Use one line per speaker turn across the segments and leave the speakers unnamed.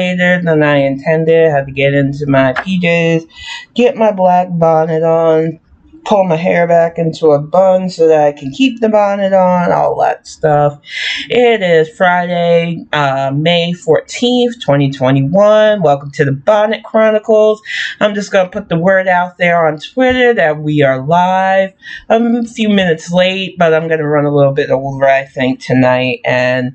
Later than I intended. Had to get into my PJs, get my black bonnet on, pull my hair back into a bun so that I can keep the bonnet on, all that stuff. It is Friday, May 14th, 2021. Welcome to the Bonnet Chronicles. I'm just going to put the word out there on Twitter that we are live. I'm a few minutes late, but I'm going to run a little bit over, I think, tonight. And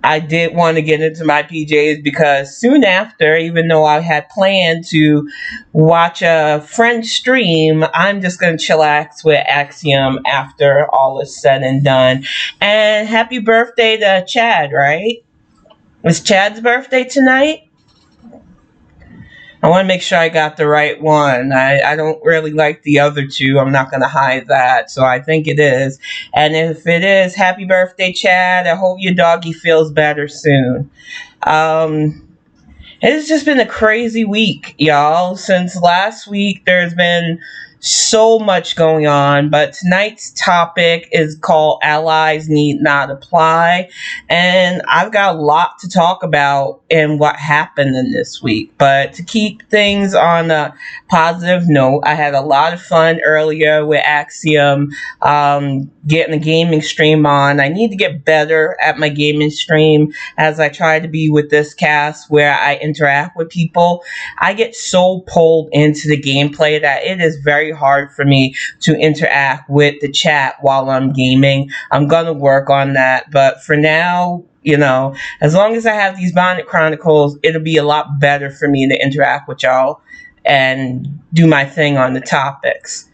I did want to get into my PJs because soon after, even though I had planned to watch a French stream, I'm just going to chillax with Axiom after all is said and done. And happy birthday to Chad, right? It's Chad's birthday tonight? I want to make sure I got the right one. I don't really like the other two. I'm not going to hide that. So I think it is. And if it is, happy birthday, Chad. I hope your doggy feels better soon. It's just been a crazy week, y'all. Since last week, there's been so much going on, but tonight's topic is called Allies Need Not Apply, and I've got a lot to talk about in what happened in this week. But to keep things on a positive note, I had a lot of fun earlier with Axiom, getting a gaming stream on. I need to get better at my gaming stream as I try to be with this cast where I interact with people. I get so pulled into the gameplay that it is very hard for me to interact with the chat while I'm gaming. I'm gonna work on that, but for now, as long as I have these Bonnet Chronicles, it'll be a lot better for me to interact with y'all and do my thing on the topics.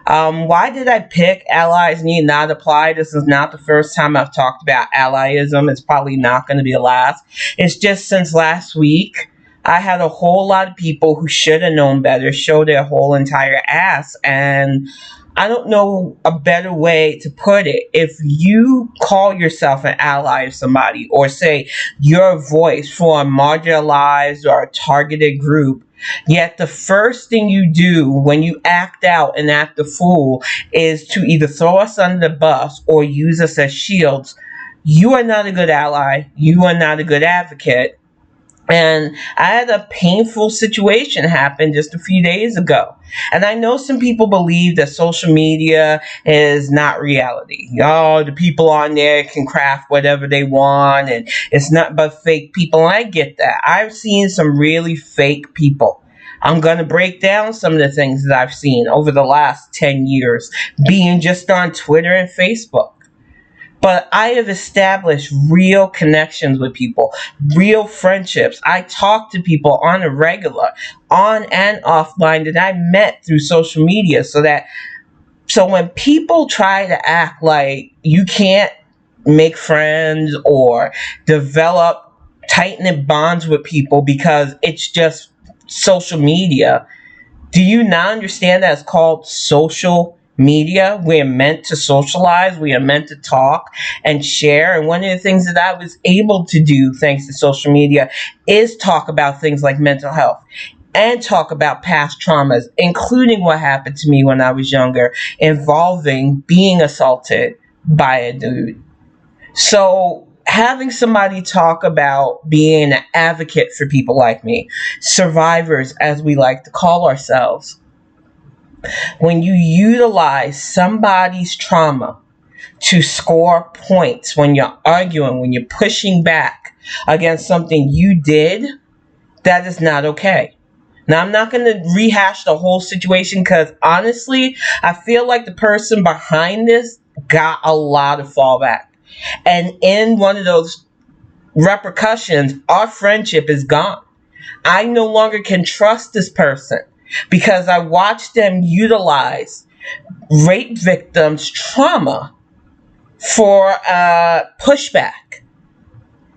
Why did I pick Allies Need Not Apply? This is not the first time I've talked about allyism. It's probably not going to be the last. It's just since last week, I had a whole lot of people who should have known better show their whole entire ass. And I don't know a better way to put it. If you call yourself an ally of somebody or say you're a voice for a marginalized or a targeted group, yet the first thing you do when you act out and act a fool is to either throw us under the bus or use us as shields, you are not a good ally. You are not a good advocate. And I had a painful situation happen just a few days ago. And I know some people believe that social media is not reality. The people on there can craft whatever they want and it's not but fake people. And I get that. I've seen some really fake people. I'm going to break down some of the things that I've seen over the last 10 years being just on Twitter and Facebook. But I have established real connections with people, real friendships. I talk to people on a regular, on and offline, that I met through social media. So when people try to act like you can't make friends or develop tight-knit bonds with people because it's just social media, do you not understand that it's called social media? We are meant to socialize. We are meant to talk and share. And one of the things that I was able to do thanks to social media is talk about things like mental health and talk about past traumas, including what happened to me when I was younger, involving being assaulted by a dude. So having somebody talk about being an advocate for people like me, survivors as we like to call ourselves, when you utilize somebody's trauma to score points, when you're arguing, when you're pushing back against something you did, that is not okay. Now, I'm not going to rehash the whole situation because honestly, I feel like the person behind this got a lot of fallback. And in one of those repercussions, our friendship is gone. I no longer can trust this person because I watched them utilize rape victims' trauma for pushback.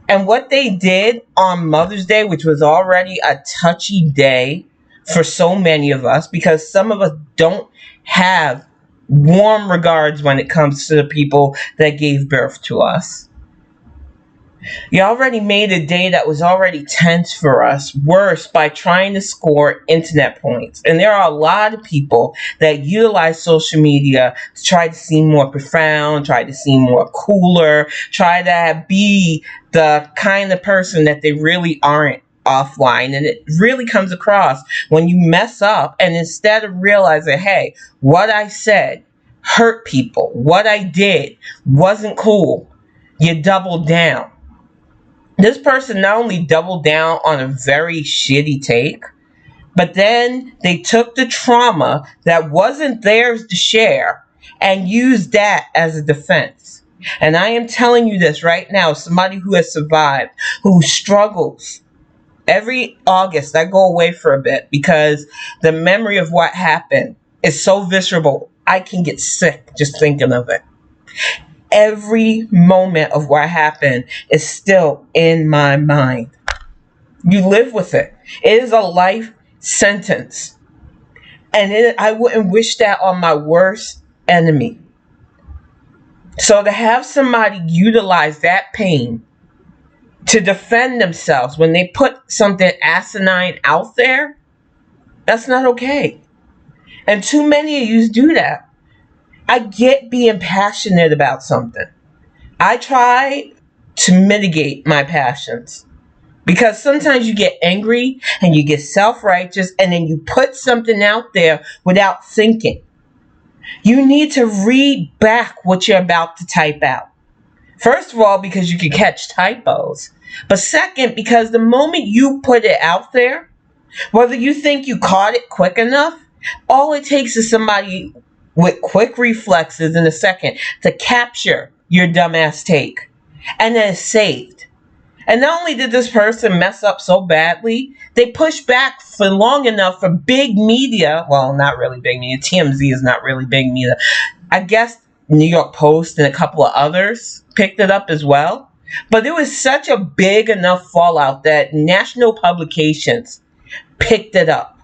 And what they did on Mother's Day, which was already a touchy day for so many of us, because some of us don't have warm regards when it comes to the people that gave birth to us. You already made a day that was already tense for us worse by trying to score internet points. And there are a lot of people that utilize social media to try to seem more profound, try to seem more cooler, try to be the kind of person that they really aren't offline. And it really comes across when you mess up, and instead of realizing, hey, what I said hurt people, what I did wasn't cool, you double down. This person not only doubled down on a very shitty take, but then they took the trauma that wasn't theirs to share and used that as a defense. And I am telling you this right now, somebody who has survived, who struggles. Every August, I go away for a bit because the memory of what happened is so visceral. I can get sick just thinking of it. Every moment of what happened is still in my mind. You live with it. It is a life sentence. And I wouldn't wish that on my worst enemy. So to have somebody utilize that pain to defend themselves when they put something asinine out there, that's not okay. And too many of you do that. I get being passionate about something. I try to mitigate my passions because sometimes you get angry and you get self-righteous and then you put something out there without thinking. You need to read back what you're about to type out. First of all, because you can catch typos. But second, because the moment you put it out there, whether you think you caught it quick enough, all it takes is somebody with quick reflexes in a second to capture your dumbass take. And then it's saved. And not only did this person mess up so badly, they pushed back for long enough for big media. Well, not really big media. TMZ is not really big media. I guess New York Post and a couple of others picked it up as well. But there was such a big enough fallout that national publications picked it up.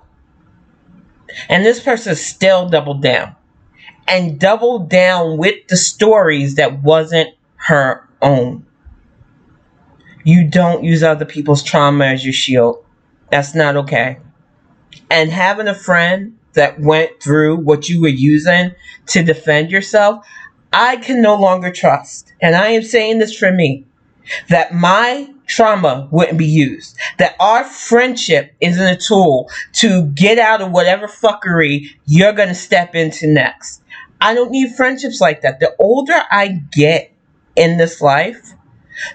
And this person still doubled down. And doubled down with the stories that wasn't her own. You don't use other people's trauma as your shield. That's not okay. And having a friend that went through what you were using to defend yourself, I can no longer trust. And I am saying this for me, that my trauma wouldn't be used. That our friendship isn't a tool to get out of whatever fuckery you're going to step into next. I don't need friendships like that. The older I get in this life,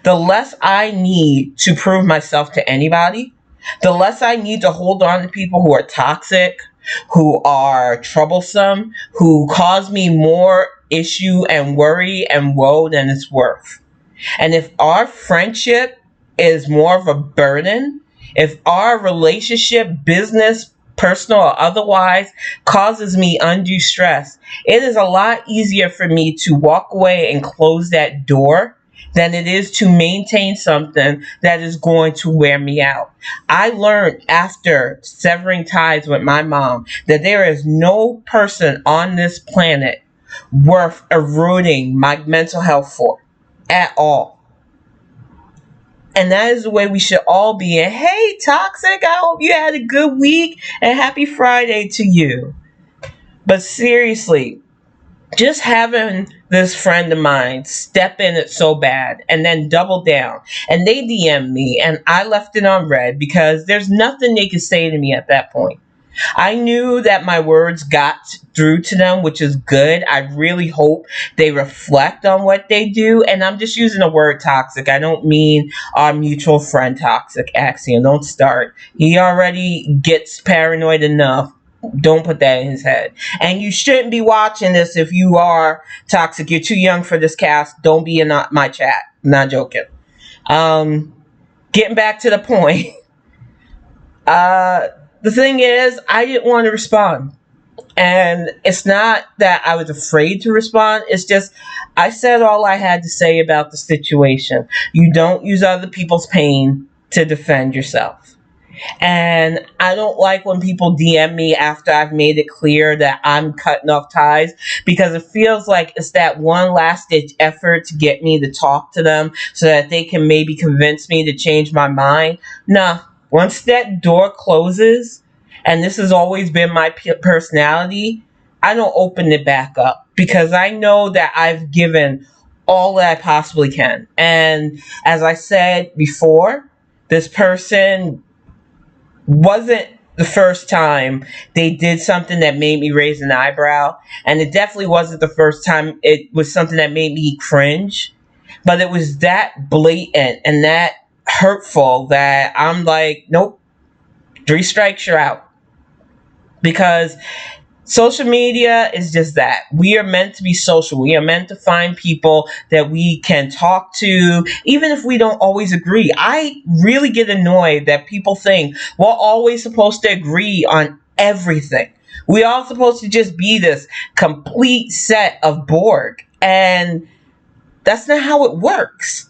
the less I need to prove myself to anybody. The less I need to hold on to people who are toxic, who are troublesome, who cause me more issue and worry and woe than it's worth. And if our friendship is more of a burden, if our relationship, business, personal or otherwise, causes me undue stress, it is a lot easier for me to walk away and close that door than it is to maintain something that is going to wear me out. I learned after severing ties with my mom that there is no person on this planet worth eroding my mental health for at all. And that is the way we should all be. And hey, Toxic, I hope you had a good week and happy Friday to you. But seriously, just having this friend of mine step in it so bad and then double down. And they DM'd me and I left it on red because there's nothing they could say to me at that point. I knew that my words got through to them, which is good. I really hope they reflect on what they do. And I'm just using the word toxic. I don't mean our mutual friend toxic. Axiom, don't start. He already gets paranoid enough. Don't put that in his head. And you shouldn't be watching this if you are toxic. You're too young for this cast. Don't be in my chat. I'm not joking. Getting back to the point. The thing is, I didn't want to respond. And it's not that I was afraid to respond. It's just I said all I had to say about the situation. You don't use other people's pain to defend yourself. And I don't like when people DM me after I've made it clear that I'm cutting off ties, because it feels like it's that one last ditch effort to get me to talk to them so that they can maybe convince me to change my mind. Nah, once that door closes, and this has always been my personality, I don't open it back up because I know that I've given all that I possibly can. And as I said before, this person wasn't the first time they did something that made me raise an eyebrow, and it definitely wasn't the first time it was something that made me cringe, but it was that blatant and that hurtful that I'm like, nope, 3 strikes, you're out. Because social media is just that. We are meant to be social. We are meant to find people that we can talk to, even if we don't always agree. I really get annoyed that people think we're always supposed to agree on everything. We're all supposed to just be this complete set of Borg. And that's not how it works.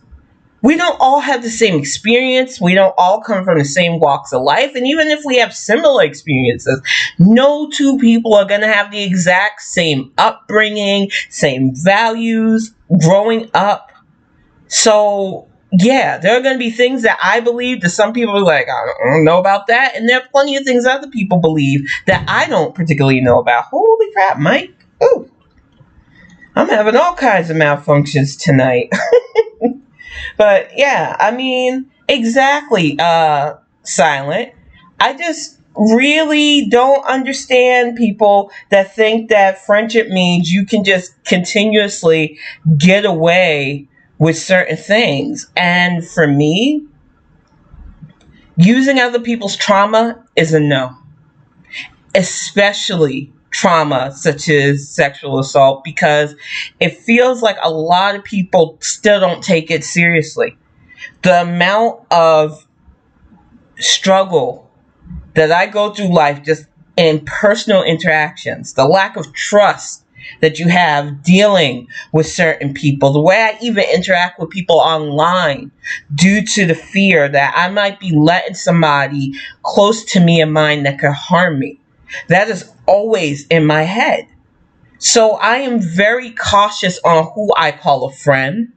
We don't all have the same experience. We don't all come from the same walks of life. And even if we have similar experiences, no two people are going to have the exact same upbringing, same values, growing up. So, yeah, there are going to be things that I believe that some people are like, I don't know about that. And there are plenty of things other people believe that I don't particularly know about. Holy crap, Mike. Ooh, I'm having all kinds of malfunctions tonight. But yeah, I mean, exactly, Silent. I just really don't understand people that think that friendship means you can just continuously get away with certain things. And for me, using other people's trauma is a no, especially trauma such as sexual assault, because it feels like a lot of people still don't take it seriously. The amount of struggle that I go through life just in personal interactions, the lack of trust that you have dealing with certain people, the way I even interact with people online due to the fear that I might be letting somebody close to me of mine that could harm me. That is always in my head. So I am very cautious on who I call a friend,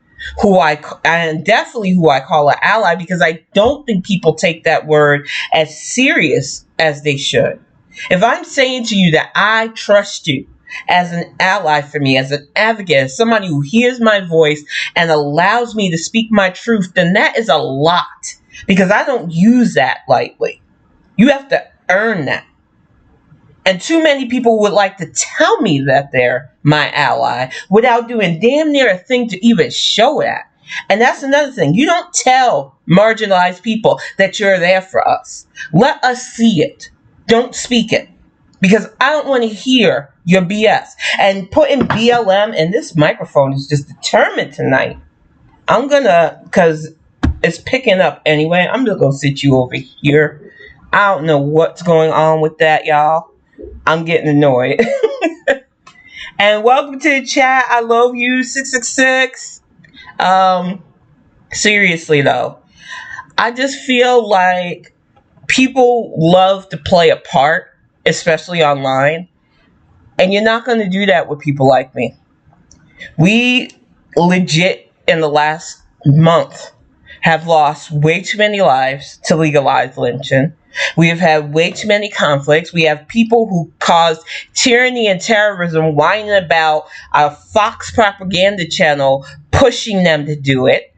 and definitely who I call an ally, because I don't think people take that word as serious as they should. If I'm saying to you that I trust you as an ally for me, as an advocate, as somebody who hears my voice and allows me to speak my truth, then that is a lot, because I don't use that lightly. You have to earn that. And too many people would like to tell me that they're my ally without doing damn near a thing to even show that. And that's another thing. You don't tell marginalized people that you're there for us. Let us see it. Don't speak it. Because I don't want to hear your BS. And putting BLM, and this microphone is just determined tonight. I'm gonna, because it's picking up anyway, I'm just gonna sit you over here. I don't know what's going on with that, y'all. I'm getting annoyed. And welcome to the chat. I love you, 666. Seriously though, I just feel like people love to play a part, especially online. And you're not going to do that with people like me. We legit, in the last month, have lost way too many lives to legalize lynching. We have had way too many conflicts. We have people who caused tyranny and terrorism whining about a Fox propaganda channel pushing them to do it.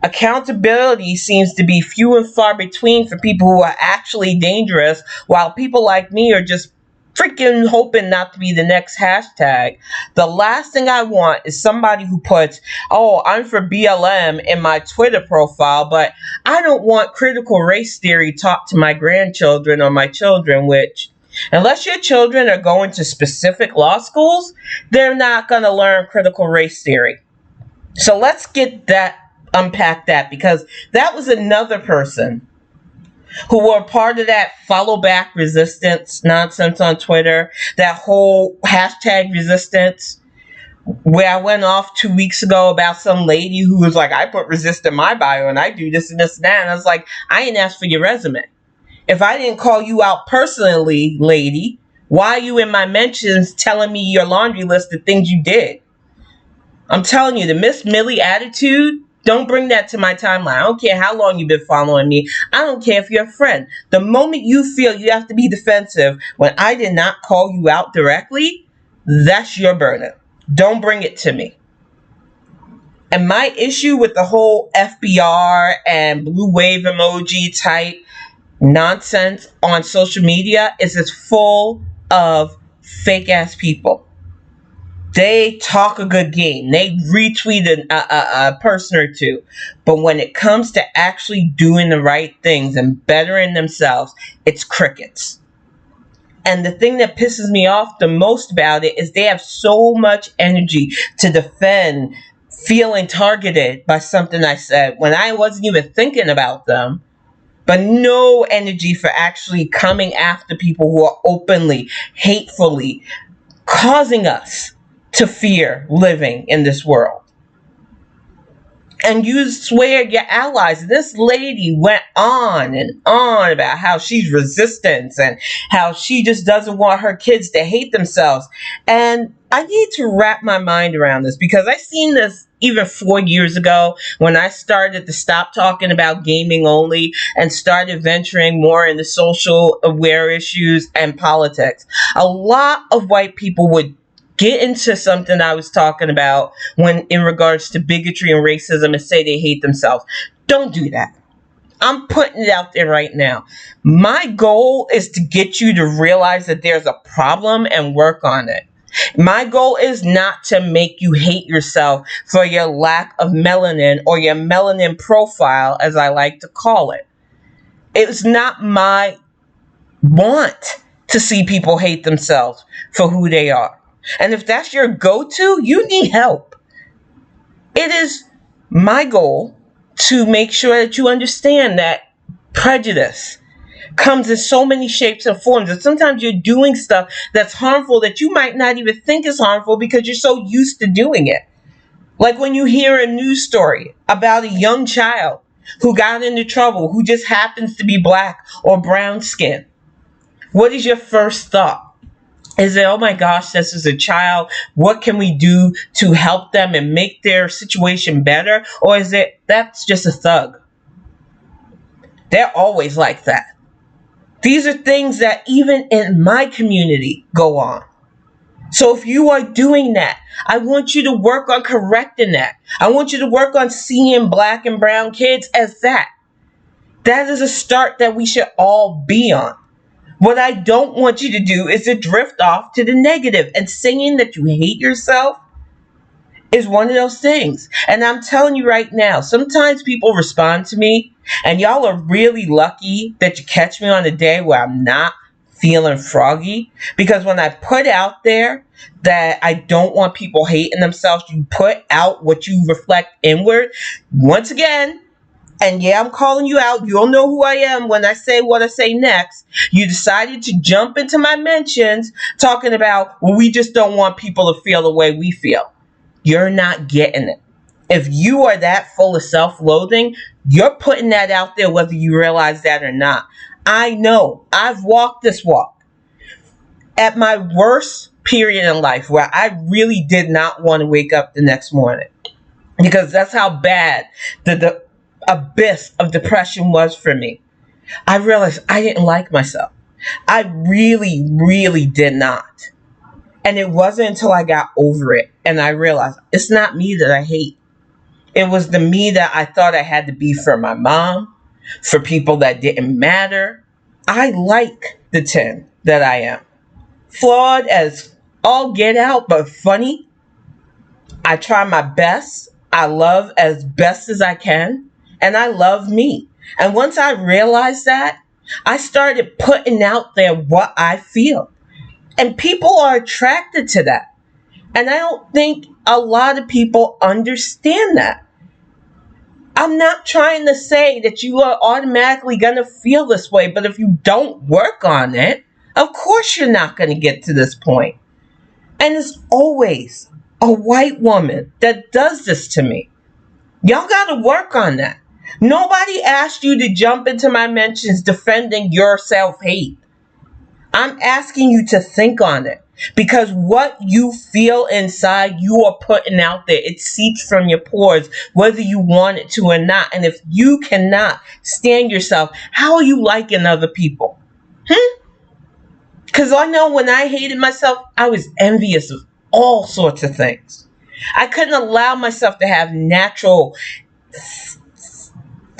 Accountability seems to be few and far between for people who are actually dangerous, while people like me are just freaking hoping not to be the next hashtag. The last thing I want is somebody who puts, oh, I'm for BLM in my Twitter profile, but I don't want critical race theory taught to my grandchildren or my children, which, unless your children are going to specific law schools, they're not going to learn critical race theory. So let's unpack that, because that was another person who were part of that follow back resistance nonsense on Twitter, that whole hashtag resistance, where I went off 2 weeks ago about some lady who was like, I put resist in my bio and I do this and this and that. And I was like, I ain't asked for your resume. If I didn't call you out personally, lady, why are you in my mentions telling me your laundry list of things you did? I'm telling you, the Miss Millie attitude, don't bring that to my timeline. I don't care how long you've been following me. I don't care if you're a friend. The moment you feel you have to be defensive when I did not call you out directly, that's your burden. Don't bring it to me. And my issue with the whole FBR and blue wave emoji type nonsense on social media is it's full of fake ass people. They talk a good game. They retweet a person or two. But when it comes to actually doing the right things and bettering themselves, it's crickets. And the thing that pisses me off the most about it is they have so much energy to defend feeling targeted by something I said when I wasn't even thinking about them, but no energy for actually coming after people who are openly, hatefully causing us to fear living in this world. And you swear your allies. This lady went on and on about how she's resistance and how she just doesn't want her kids to hate themselves. And I need to wrap my mind around this because I seen this even 4 years ago when I started to stop talking about gaming only and started venturing more into social aware issues and politics. A lot of white people would get into something I was talking about when in regards to bigotry and racism and say they hate themselves. Don't do that. I'm putting it out there right now. My goal is to get you to realize that there's a problem and work on it. My goal is not to make you hate yourself for your lack of melanin or your melanin profile, as I like to call it. It's not my want to see people hate themselves for who they are. And if that's your go-to, you need help. It is my goal to make sure that you understand that prejudice comes in so many shapes and forms. And sometimes you're doing stuff that's harmful that you might not even think is harmful because you're so used to doing it. Like when you hear a news story about a young child who got into trouble, who just happens to be black or brown skinned. What is your first thought? Is it, oh my gosh, this is a child. What can we do to help them and make their situation better? Or is it, that's just a thug? They're always like that. These are things that even in my community go on. So if you are doing that, I want you to work on correcting that. I want you to work on seeing black and brown kids as that. That is a start that we should all be on. What I don't want you to do is to drift off to the negative. And saying that you hate yourself is one of those things. And I'm telling you right now, sometimes people respond to me, and y'all are really lucky that you catch me on a day where I'm not feeling froggy. Because when I put out there that I don't want people hating themselves, you put out what you reflect inward. Once again, and yeah, I'm calling you out. You'll know who I am when I say what I say next. You decided to jump into my mentions talking about, well, we just don't want people to feel the way we feel. You're not getting it. If you are that full of self-loathing, you're putting that out there whether you realize that or not. I know. I've walked this walk. At my worst period in life where I really did not want to wake up the next morning. Because that's how bad the abyss of depression was for me. I realized I didn't like myself. I really, really did not. And it wasn't until I got over it and I realized it's not me that I hate. It was the me that I thought I had to be for my mom, for people that didn't matter. I like the 10 that I am. Flawed as all get out, but funny. I try my best. I love as best as I can. And I love me. And once I realized that, I started putting out there what I feel. And people are attracted to that. And I don't think a lot of people understand that. I'm not trying to say that you are automatically going to feel this way, but if you don't work on it, of course you're not going to get to this point. And it's always a white woman that does this to me. Y'all got to work on that. Nobody asked you to jump into my mentions defending your self-hate. I'm asking you to think on it. Because what you feel inside, you are putting out there. It seeps from your pores, whether you want it to or not. And if you cannot stand yourself, how are you liking other people? Because I know when I hated myself, I was envious of all sorts of things. I couldn't allow myself to have natural,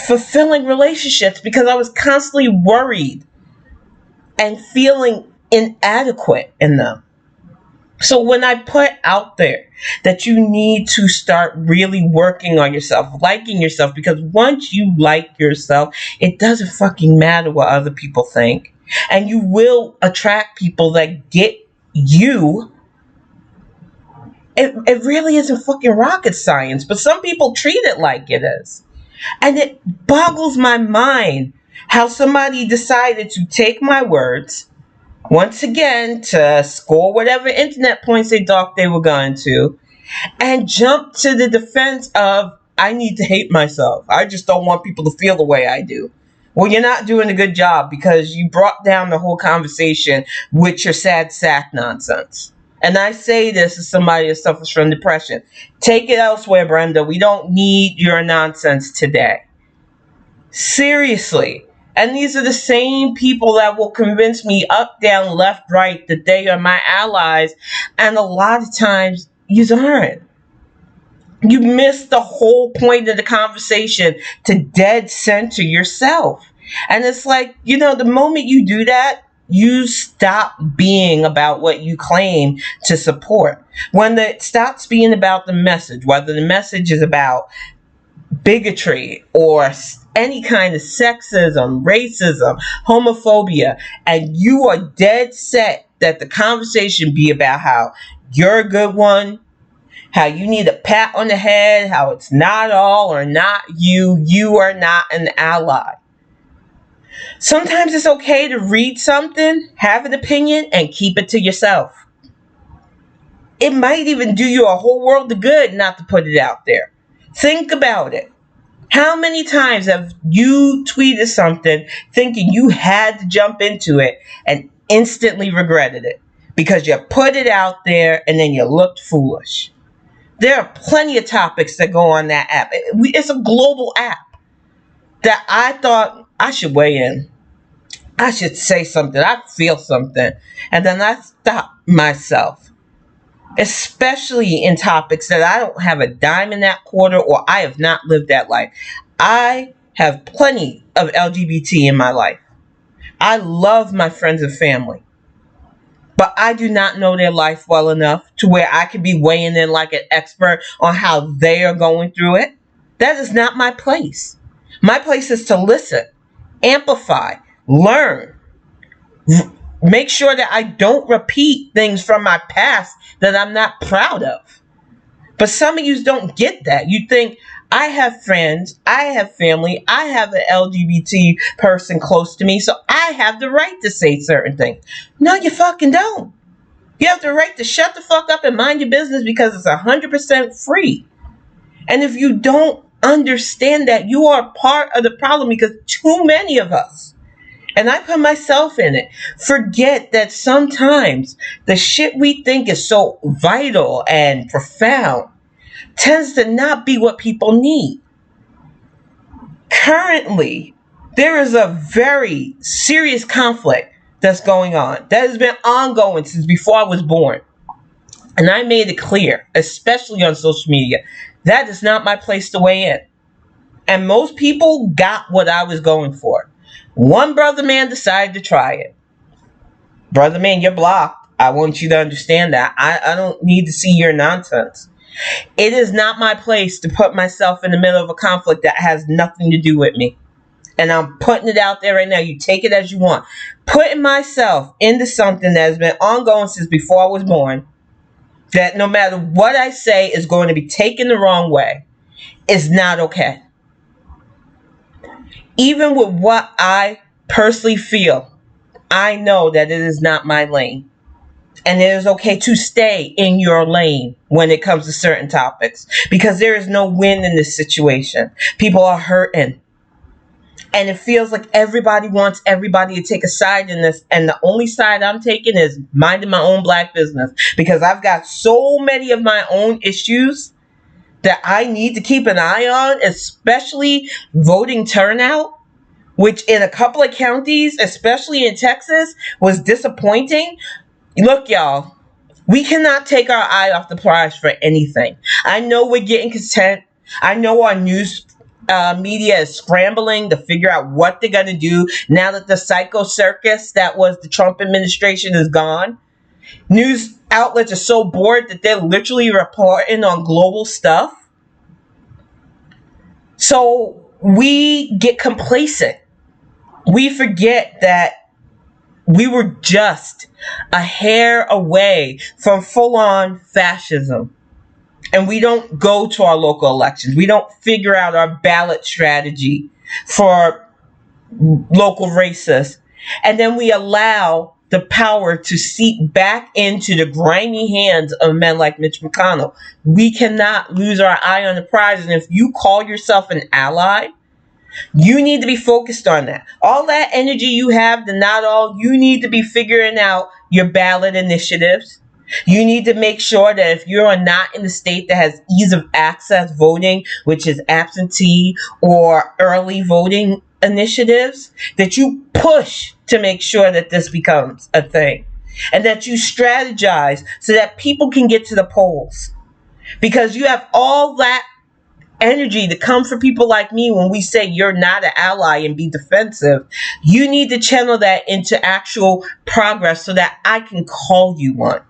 fulfilling relationships because I was constantly worried and feeling inadequate in them. So when I put out there that you need to start really working on yourself, liking yourself, because once you like yourself, it doesn't fucking matter what other people think. And you will attract people that get you. It really isn't fucking rocket science, but some people treat it like it is. And it boggles my mind how somebody decided to take my words once again to score whatever internet points they thought they were going to, and jump to the defense of, I need to hate myself. I just don't want people to feel the way I do. Well, you're not doing a good job because you brought down the whole conversation with your sad sack nonsense. And I say this as somebody that suffers from depression. Take it elsewhere, Brenda. We don't need your nonsense today. Seriously. And these are the same people that will convince me up, down, left, right that they are my allies. And a lot of times, you aren't. You miss the whole point of the conversation to dead center yourself. And it's like, the moment you do that, you stop being about what you claim to support. When it stops being about the message, whether the message is about bigotry or any kind of sexism, racism, homophobia, and you are dead set that the conversation be about how you're a good one, how you need a pat on the head, how it's not all or not you, you are not an ally. Sometimes it's okay to read something, have an opinion, and keep it to yourself. It might even do you a whole world of good not to put it out there. Think about it. How many times have you tweeted something thinking you had to jump into it and instantly regretted it because you put it out there and then you looked foolish? There are plenty of topics that go on that app. It's a global app that I thought I should weigh in. I should say something. I feel something. And then I stopped myself. Especially in topics that I don't have a dime in that quarter or I have not lived that life. I have plenty of LGBT in my life. I love my friends and family. But I do not know their life well enough to where I can be weighing in like an expert on how they are going through it. That is not my place. My place is to listen, amplify, learn, make sure that I don't repeat things from my past that I'm not proud of. But some of you don't get that. You think, I have friends, I have family, I have an LGBT person close to me, so I have the right to say certain things. No, you fucking don't. You have the right to shut the fuck up and mind your business because it's 100% free. And if you don't understand that, you are part of the problem because too many of us, and I put myself in it, forget that sometimes the shit we think is so vital and profound tends to not be what people need. Currently, there is a very serious conflict that's going on, that has been ongoing since before I was born. And I made it clear, especially on social media, that is not my place to weigh in. And most people got what I was going for. One brother man decided to try it. Brother man, you're blocked. I want you to understand that. I don't need to see your nonsense. It is not my place to put myself in the middle of a conflict that has nothing to do with me. And I'm putting it out there right now. You take it as you want. Putting myself into something that has been ongoing since before I was born, that no matter what I say is going to be taken the wrong way, is not okay. Even with what I personally feel, I know that it is not my lane. And it is okay to stay in your lane when it comes to certain topics, because there is no win in this situation. People are hurting. And it feels like everybody wants everybody to take a side in this. And the only side I'm taking is minding my own black business, because I've got so many of my own issues that I need to keep an eye on, especially voting turnout, which in a couple of counties, especially in Texas, was disappointing. Look, y'all, we cannot take our eye off the prize for anything. I know we're getting content. I know our news media is scrambling to figure out what they're going to do now that the psycho circus that was the Trump administration is gone. News outlets are so bored that they're literally reporting on global stuff. So we get complacent. We forget that we were just a hair away from full-on fascism. And we don't go to our local elections. We don't figure out our ballot strategy for local races. And then we allow the power to seep back into the grimy hands of men like Mitch McConnell. We cannot lose our eye on the prize. And if you call yourself an ally, you need to be focused on that. All that energy you have, the not all, you need to be figuring out your ballot initiatives. You need to make sure that if you're not in the state that has ease of access voting, which is absentee or early voting initiatives, that you push to make sure that this becomes a thing. And that you strategize so that people can get to the polls. Because you have all that energy to come for people like me when we say you're not an ally and be defensive. You need to channel that into actual progress so that I can call you one.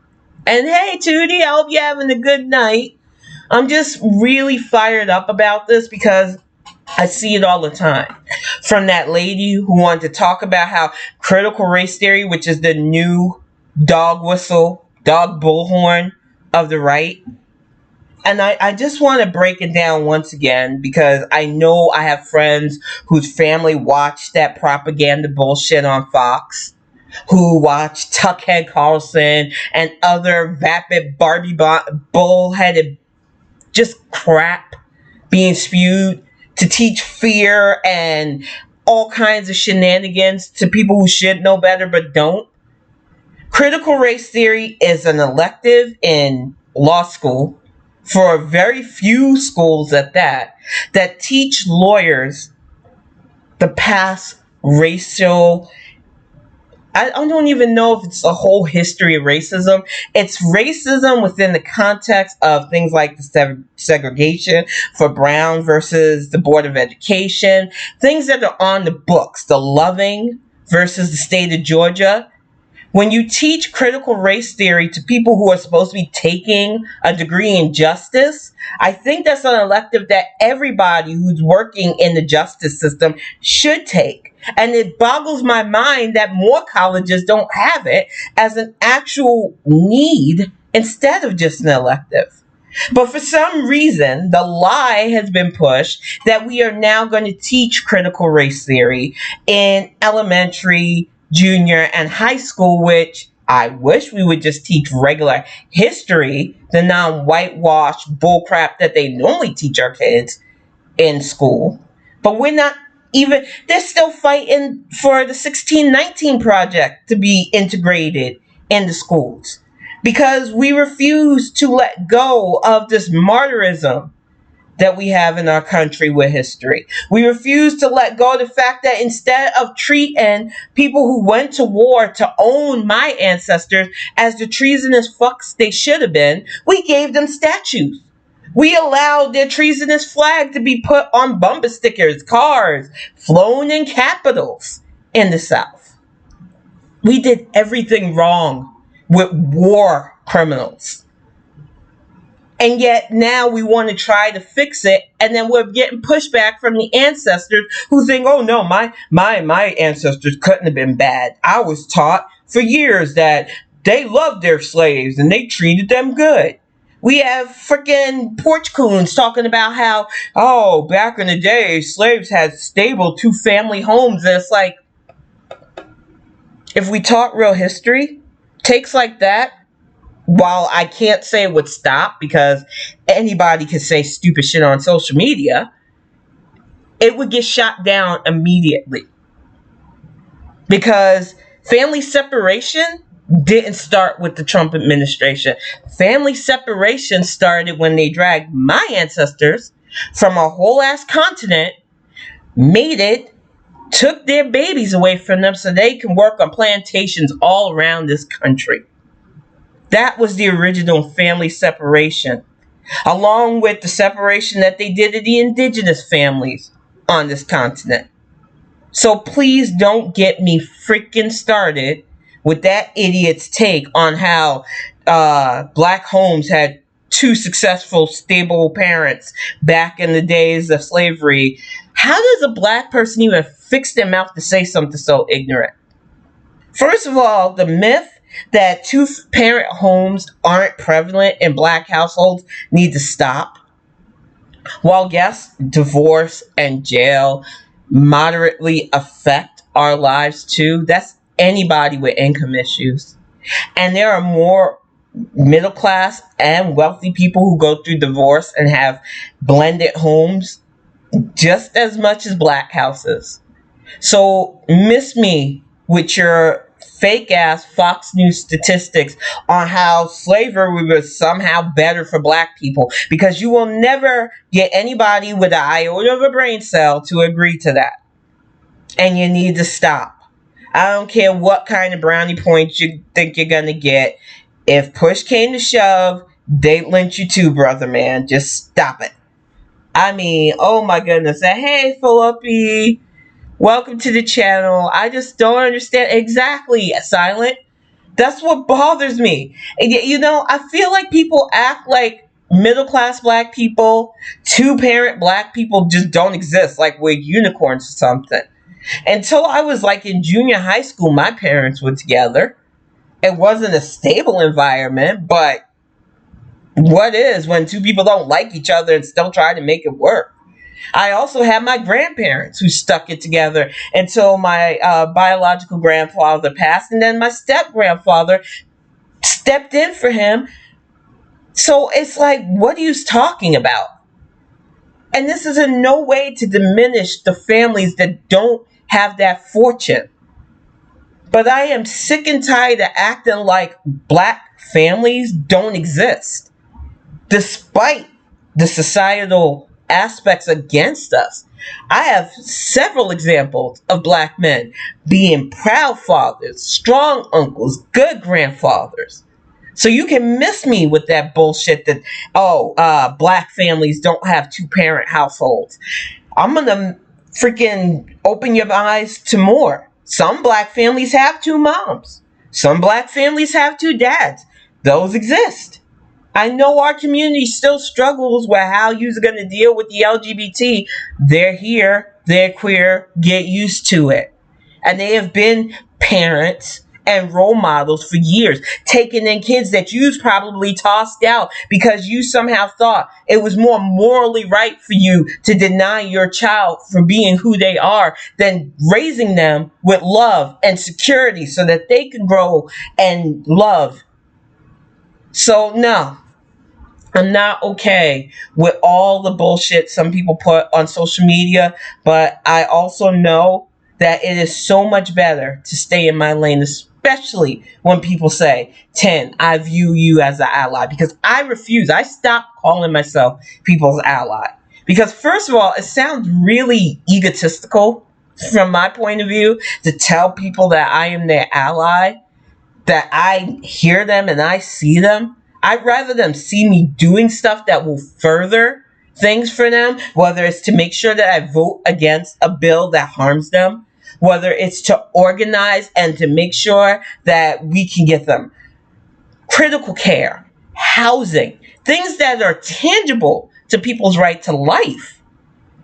And hey, Tootie, I hope you're having a good night. I'm just really fired up about this because I see it all the time. From that lady who wanted to talk about how critical race theory, which is the new dog whistle, dog bullhorn of the right. And I just want to break it down once again, because I know I have friends whose family watched that propaganda bullshit on Fox, who watch Tuckhead Carlson and other vapid Barbie bullheaded just crap being spewed to teach fear and all kinds of shenanigans to people who should know better but don't. Critical race theory is an elective in law school, for very few schools at that, that teach lawyers the past racial, I don't even know if it's a whole history of racism. It's racism within the context of things like the segregation for Brown versus the Board of Education, things that are on the books, the Loving versus the state of Georgia. When you teach critical race theory to people who are supposed to be taking a degree in justice, I think that's an elective that everybody who's working in the justice system should take. And it boggles my mind that more colleges don't have it as an actual need instead of just an elective. But for some reason, the lie has been pushed that we are now going to teach critical race theory in elementary, junior, and high school, which I wish we would just teach regular history, the non-whitewashed bullcrap that they normally teach our kids in school. But we're not even, they're still fighting for the 1619 project to be integrated in the schools, because we refuse to let go of this martyrism that we have in our country with history. We refuse to let go of the fact that instead of treating people who went to war to own my ancestors as the treasonous fucks they should have been, we gave them statues. We allowed their treasonous flag to be put on bumper stickers, cars, flown in capitals in the South. We did everything wrong with war criminals. And yet now we want to try to fix it, and then we're getting pushback from the ancestors who think, oh no, my ancestors couldn't have been bad. I was taught for years that they loved their slaves and they treated them good. We have freaking porch coons talking about how, oh, back in the day, slaves had stable 2-family homes. And it's like, if we taught real history, Takes like that, while I can't say it would stop because anybody can say stupid shit on social media, it would get shot down immediately. Because family separation didn't start with the Trump administration. Family separation started when they dragged my ancestors from a whole ass continent, made it, took their babies away from them so they can work on plantations all around this country. That was the original family separation, along with the separation that they did to the indigenous families on this continent. So please don't get me freaking started with that idiot's take on how black homes had two successful, stable parents back in the days of slavery. How does a black person even fix their mouth to say something so ignorant? First of all, the myth that two parent homes aren't prevalent in black households needs to stop. While yes, divorce and jail moderately affect our lives too, that's anybody with income issues. And there are more middle class and wealthy people who go through divorce and have blended homes just as much as black houses. So miss me with your fake ass Fox News statistics on how slavery was somehow better for black people, because you will never get anybody with an iota of a brain cell to agree to that. And you need to stop. I don't care what kind of brownie points you think you're gonna get. If push came to shove, they'd lynch you too, brother man. Just stop it. I mean, oh my goodness. Hey, Philippi. Welcome to the channel. I just don't understand exactly, Silent. That's what bothers me. And yet, I feel like people act like middle class black people, two parent black people just don't exist, like we're unicorns or something. Until I was like in junior high school, my parents were together. It wasn't a stable environment, but what is when two people don't like each other and still try to make it work? I also had my grandparents who stuck it together until my biological grandfather passed, and then my step grandfather stepped in for him. So it's like, what are you talking about? And this is in no way to diminish the families that don't have that fortune. But I am sick and tired of acting like black families don't exist, despite the societal aspects against us. I have several examples of black men being proud fathers, strong uncles, good grandfathers. So you can miss me with that bullshit that, black families don't have two parent households. I'm gonna freaking open your eyes to more. Some black families have two moms. Some black families have two dads. Those exist. I know our community still struggles with how you're going to deal with the LGBT. They're here, they're queer, get used to it. And they have been parents and role models for years, taking in kids that you've probably tossed out because you somehow thought it was more morally right for you to deny your child for being who they are than raising them with love and security so that they can grow and love. So, no. I'm not okay with all the bullshit some people put on social media, but I also know that it is so much better to stay in my lane, especially when people say, 10, I view you as an ally, because I refuse. I stopped calling myself people's ally. Because first of all, it sounds really egotistical from my point of view to tell people that I am their ally, that I hear them and I see them. I'd rather them see me doing stuff that will further things for them, whether it's to make sure that I vote against a bill that harms them, whether it's to organize and to make sure that we can get them critical care, housing, things that are tangible to people's right to life.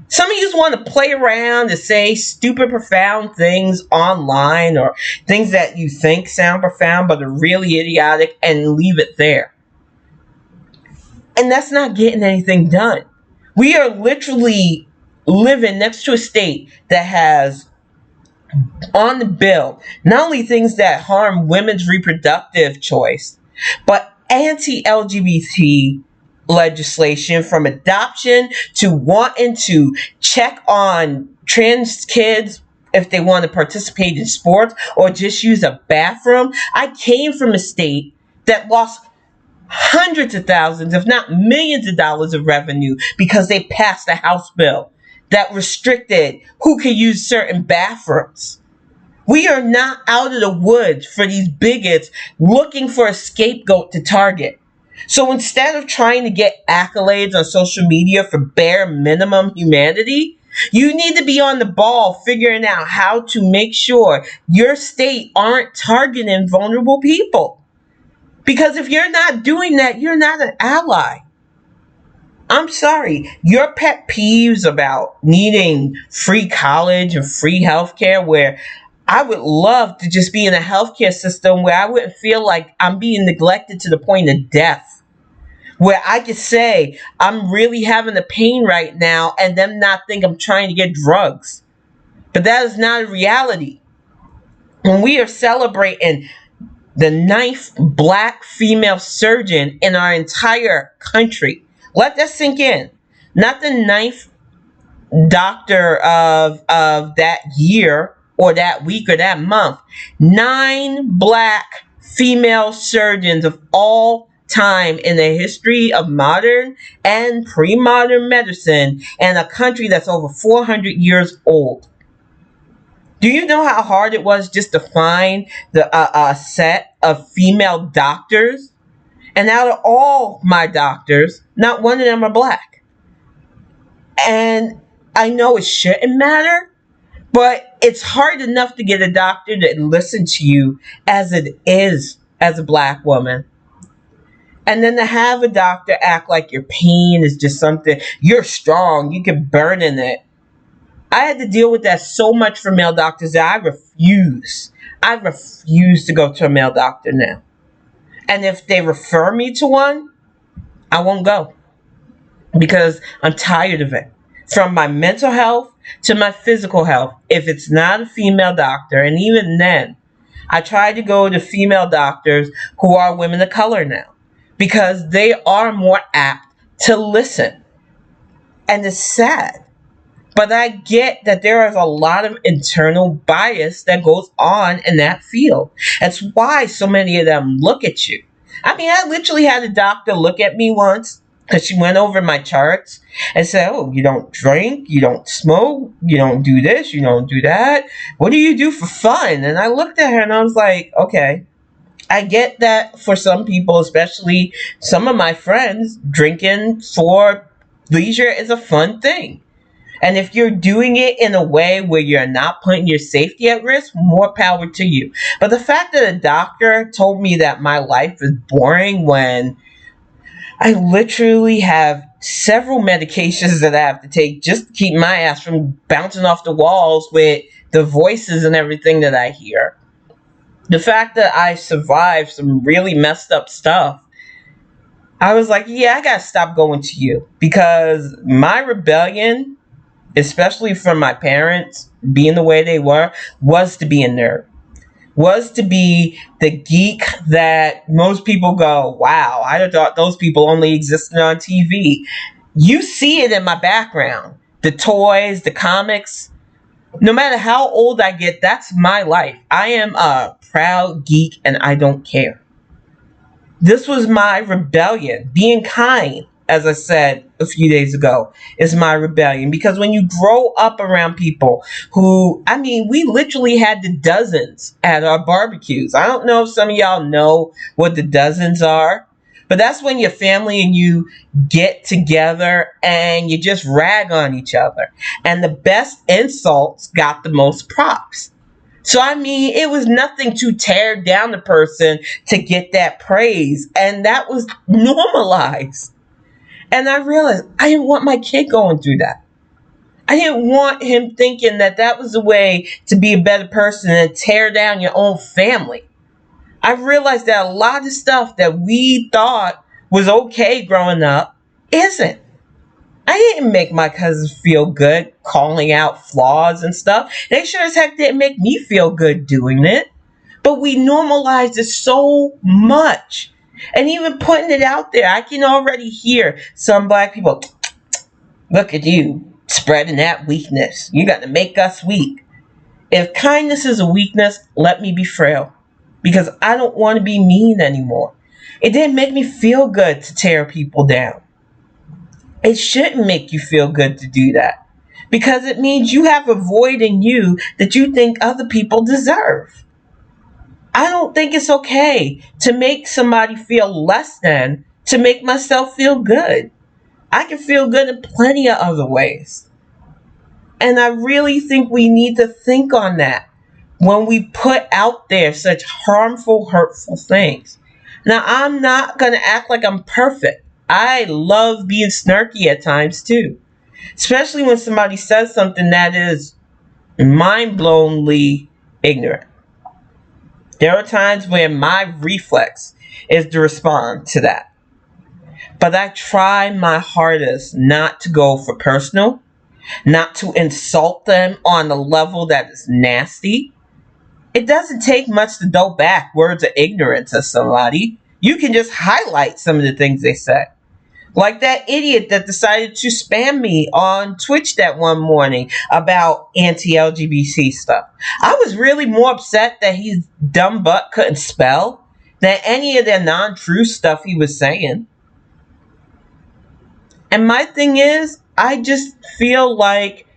Some of you just want to play around and say stupid, profound things online, or things that you think sound profound but are really idiotic, and leave it there. And that's not getting anything done. We are literally living next to a state that has on the bill not only things that harm women's reproductive choice, but anti-LGBT legislation, from adoption to wanting to check on trans kids if they want to participate in sports or just use a bathroom. I came from a state that lost hundreds of thousands, if not millions of dollars of revenue because they passed a House bill that restricted who could use certain bathrooms. We are not out of the woods for these bigots looking for a scapegoat to target. So instead of trying to get accolades on social media for bare minimum humanity, you need to be on the ball figuring out how to make sure your state aren't targeting vulnerable people. Because if you're not doing that, you're not an ally. I'm sorry, your pet peeves about needing free college and free healthcare, where I would love to just be in a healthcare system where I wouldn't feel like I'm being neglected to the point of death, where I could say I'm really having a pain right now and them not think I'm trying to get drugs. But that is not a reality. When we are celebrating the ninth black female surgeon in our entire country, let that sink in. Not the ninth doctor of that year or that week or that month. 9 black female surgeons of all time in the history of modern and pre-modern medicine, and a country that's over 400 years old. Do you know how hard it was just to find a set of female doctors? And out of all my doctors, not one of them are black. And I know it shouldn't matter, but it's hard enough to get a doctor to listen to you as it is as a black woman. And then to have a doctor act like your pain is just something, you're strong, you can burn in it. I had to deal with that so much for male doctors that I refuse. I refuse to go to a male doctor now. And if they refer me to one, I won't go because I'm tired of it. From my mental health to my physical health, if it's not a female doctor, and even then, I try to go to female doctors who are women of color now because they are more apt to listen. And it's sad. But I get that there is a lot of internal bias that goes on in that field. That's why so many of them look at you. I mean, I literally had a doctor look at me once because she went over my charts and said, "Oh, you don't drink, you don't smoke, you don't do this, you don't do that. What do you do for fun?" And I looked at her and I was like, okay, I get that for some people, especially some of my friends, drinking for leisure is a fun thing. And if you're doing it in a way where you're not putting your safety at risk, more power to you. But the fact that a doctor told me that my life is boring when I literally have several medications that I have to take just to keep my ass from bouncing off the walls with the voices and everything that I hear. The fact that I survived some really messed up stuff, I was like, yeah, I gotta stop going to you. Because my rebellion, especially from my parents being the way they were, was to be a nerd. Was to be the geek that most people go, wow, I thought those people only existed on TV. You see it in my background. The toys, the comics. No matter how old I get, that's my life. I am a proud geek and I don't care. This was my rebellion. Being kind, as I said a few days ago, is my rebellion. Because when you grow up around people who, I mean, we literally had the dozens at our barbecues. I don't know if some of y'all know what the dozens are, but that's when your family and you get together and you just rag on each other. And the best insults got the most props. So, I mean, it was nothing to tear down the person to get that praise. And that was normalized. And I realized I didn't want my kid going through that. I didn't want him thinking that that was the way to be a better person and tear down your own family. I realized that a lot of stuff that we thought was okay growing up isn't. I didn't make my cousins feel good calling out flaws and stuff. They sure as heck didn't make me feel good doing it. But we normalized it so much. And even putting it out there, I can already hear some black people, look at you spreading that weakness. You got to make us weak. If kindness is a weakness, let me be frail. Because I don't want to be mean anymore. It didn't make me feel good to tear people down. It shouldn't make you feel good to do that. Because it means you have a void in you that you think other people deserve. I don't think it's okay to make somebody feel less than to make myself feel good. I can feel good in plenty of other ways. And I really think we need to think on that when we put out there such harmful, hurtful things. Now, I'm not going to act like I'm perfect. I love being snarky at times too, especially when somebody says something that is mind blowingly ignorant. There are times where my reflex is to respond to that. But I try my hardest not to go for personal, not to insult them on a level that is nasty. It doesn't take much to throw back words of ignorance at somebody. You can just highlight some of the things they say. Like that idiot that decided to spam me on Twitch that one morning about anti-LGBT stuff. I was really more upset that his dumb butt couldn't spell than any of the non-true stuff he was saying. And my thing is, I just feel like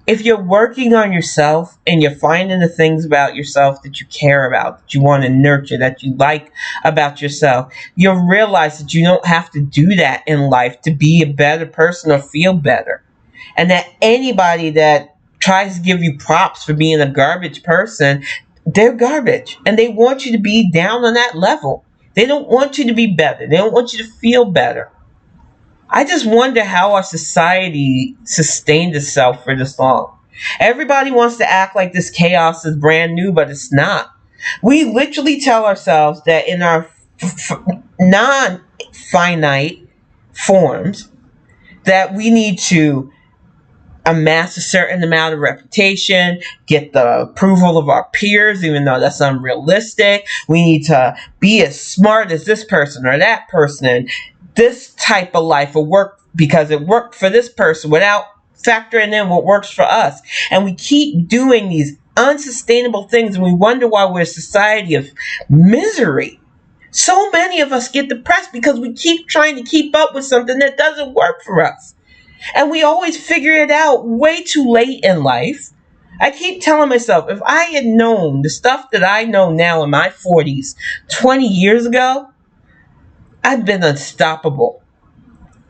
if you're working on yourself and you're finding the things about yourself that you care about, that you want to nurture, that you like about yourself, you'll realize that you don't have to do that in life to be a better person or feel better. And that anybody that tries to give you props for being a garbage person, they're garbage. And they want you to be down on that level. They don't want you to be better. They don't want you to feel better. I just wonder how our society sustained itself for this long. Everybody wants to act like this chaos is brand new, but it's not. We literally tell ourselves that in our non finite forms, that we need to amass a certain amount of reputation, get the approval of our peers, even though that's unrealistic. We need to be as smart as this person or that person. This type of life will work because it worked for this person without factoring in what works for us. And we keep doing these unsustainable things and we wonder why we're a society of misery. So many of us get depressed because we keep trying to keep up with something that doesn't work for us. And we always figure it out way too late in life. I keep telling myself, if I had known the stuff that I know now in my 40s 20 years ago, I'd been unstoppable.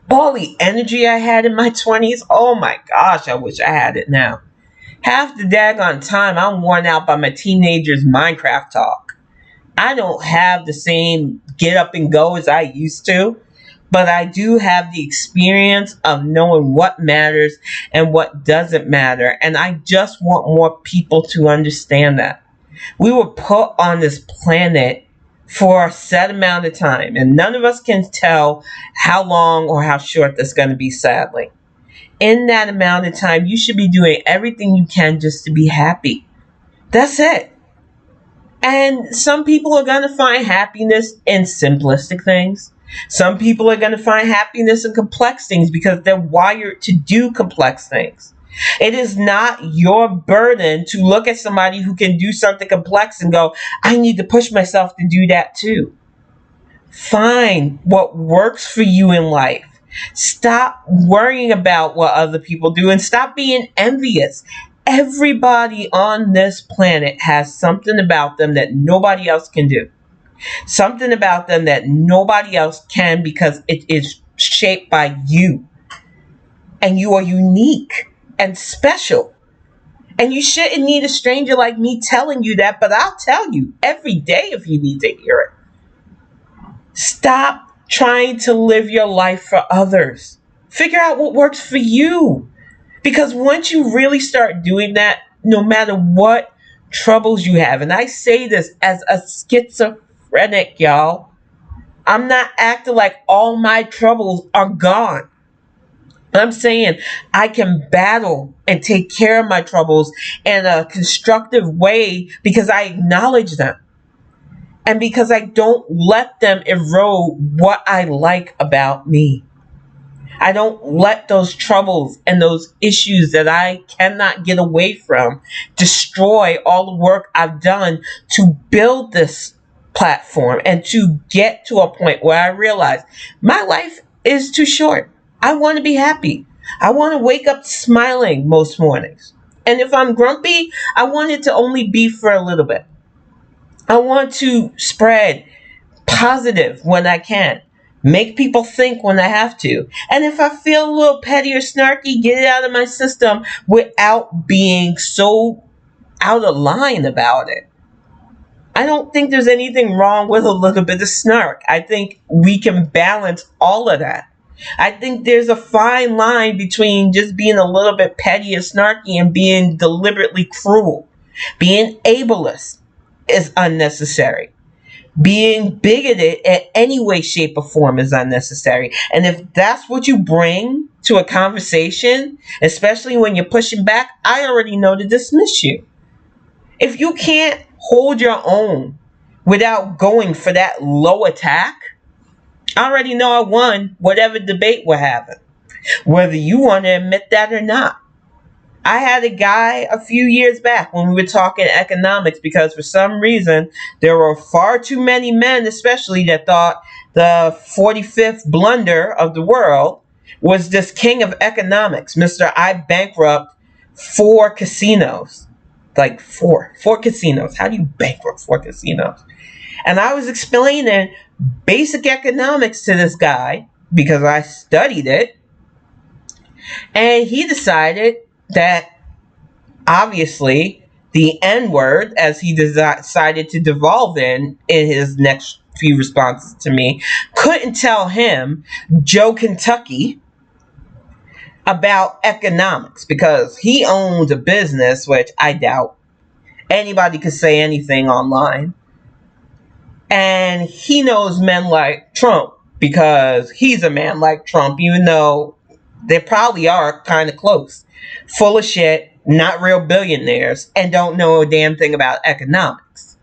All the energy I had in my 20s, oh my gosh, I wish I had it now. Half the daggone time, I'm worn out by my teenager's Minecraft talk. I don't have the same get up and go as I used to, but I do have the experience of knowing what matters and what doesn't matter. And I just want more people to understand that. We were put on this planet for a set amount of time, and none of us can tell how long or how short that's going to be, sadly. In that amount of time, you should be doing everything you can just to be happy. That's it. And some people are going to find happiness in simplistic things. Some people are going to find happiness in complex things because they're wired to do complex things. It is not your burden to look at somebody who can do something complex and go, I need to push myself to do that too. Find what works for you in life. Stop worrying about what other people do and stop being envious. Everybody on this planet has something about them that nobody else can do. Something about them that nobody else can because it is shaped by you. And you are unique and special. And you shouldn't need a stranger like me telling you that, but I'll tell you every day if you need to hear it. Stop trying to live your life for others. Figure out what works for you. Because once you really start doing that, no matter what troubles you have, and I say this as a schizophrenic, y'all, I'm not acting like all my troubles are gone. I'm saying I can battle and take care of my troubles in a constructive way because I acknowledge them and because I don't let them erode what I like about me. I don't let those troubles and those issues that I cannot get away from destroy all the work I've done to build this platform and to get to a point where I realize my life is too short. I want to be happy. I want to wake up smiling most mornings. And if I'm grumpy, I want it to only be for a little bit. I want to spread positive when I can. Make people think when I have to. And if I feel a little petty or snarky, get it out of my system without being so out of line about it. I don't think there's anything wrong with a little bit of snark. I think we can balance all of that. I think there's a fine line between just being a little bit petty and snarky and being deliberately cruel. Being ableist is unnecessary. Being bigoted in any way, shape, or form is unnecessary. And if that's what you bring to a conversation, especially when you're pushing back, I already know to dismiss you. If you can't hold your own without going for that low attack, I already know I won whatever debate we're having, whether you want to admit that or not. I had a guy a few years back when we were talking economics because for some reason there were far too many men, especially, that thought the 45th blunder of the world was this king of economics, Mr. I bankrupt 4 casinos. Like four casinos. How do you bankrupt 4 casinos? And I was explaining basic economics to this guy because I studied it. And he decided that obviously the N word, as he decided to devolve in his next few responses to me, couldn't tell him, Joe Kentucky, about economics because he owns a business, which I doubt anybody could say anything online. And he knows men like Trump because he's a man like Trump, even though they probably are kind of close. Full of shit, not real billionaires, and don't know a damn thing about economics.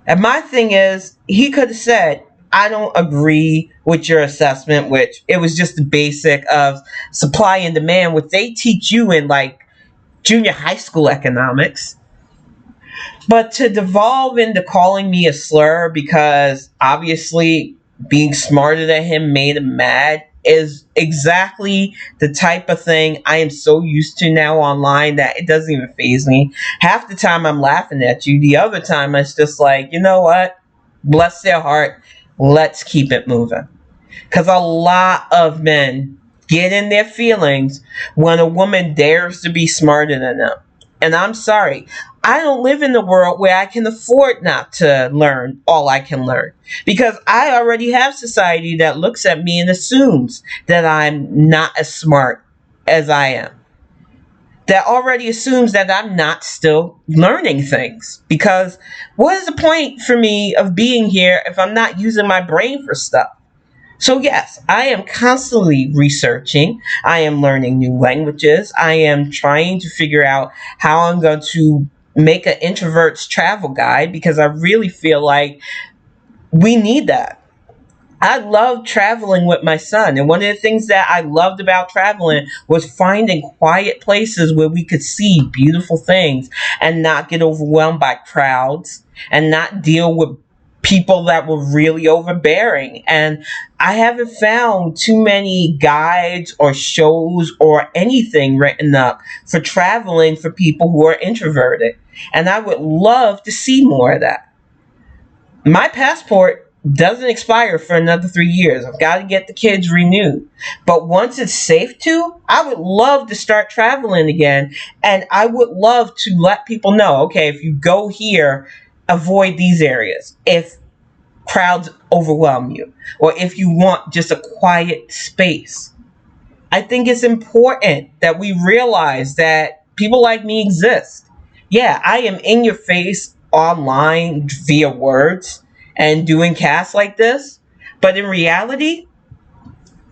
And my thing is, he could have said, I don't agree with your assessment, which it was just the basic of supply and demand, which they teach you in like junior high school economics. But to devolve into calling me a slur because obviously being smarter than him made him mad is exactly the type of thing I am so used to now online that it doesn't even faze me. Half the time I'm laughing at you. The other time it's just like, you know what? Bless their heart. Let's keep it moving. Because a lot of men get in their feelings when a woman dares to be smarter than them. And I'm sorry, I don't live in the world where I can afford not to learn all I can learn. Because I already have society that looks at me and assumes that I'm not as smart as I am. That already assumes that I'm not still learning things. Because what is the point for me of being here if I'm not using my brain for stuff? So yes, I am constantly researching. I am learning new languages. I am trying to figure out how I'm going to make an introvert's travel guide because I really feel like we need that. I love traveling with my son. And one of the things that I loved about traveling was finding quiet places where we could see beautiful things and not get overwhelmed by crowds and not deal with people that were really overbearing. And I haven't found too many guides or shows or anything written up for traveling for people who are introverted. And I would love to see more of that. My passport doesn't expire for another 3 years. I've got to get the kids renewed. But once it's safe to, I would love to start traveling again. And I would love to let people know, okay, if you go here, avoid these areas. If crowds overwhelm you, or if you want just a quiet space. I think it's important that we realize that people like me exist. Yeah, I am in your face online via words and doing casts like this, but in reality,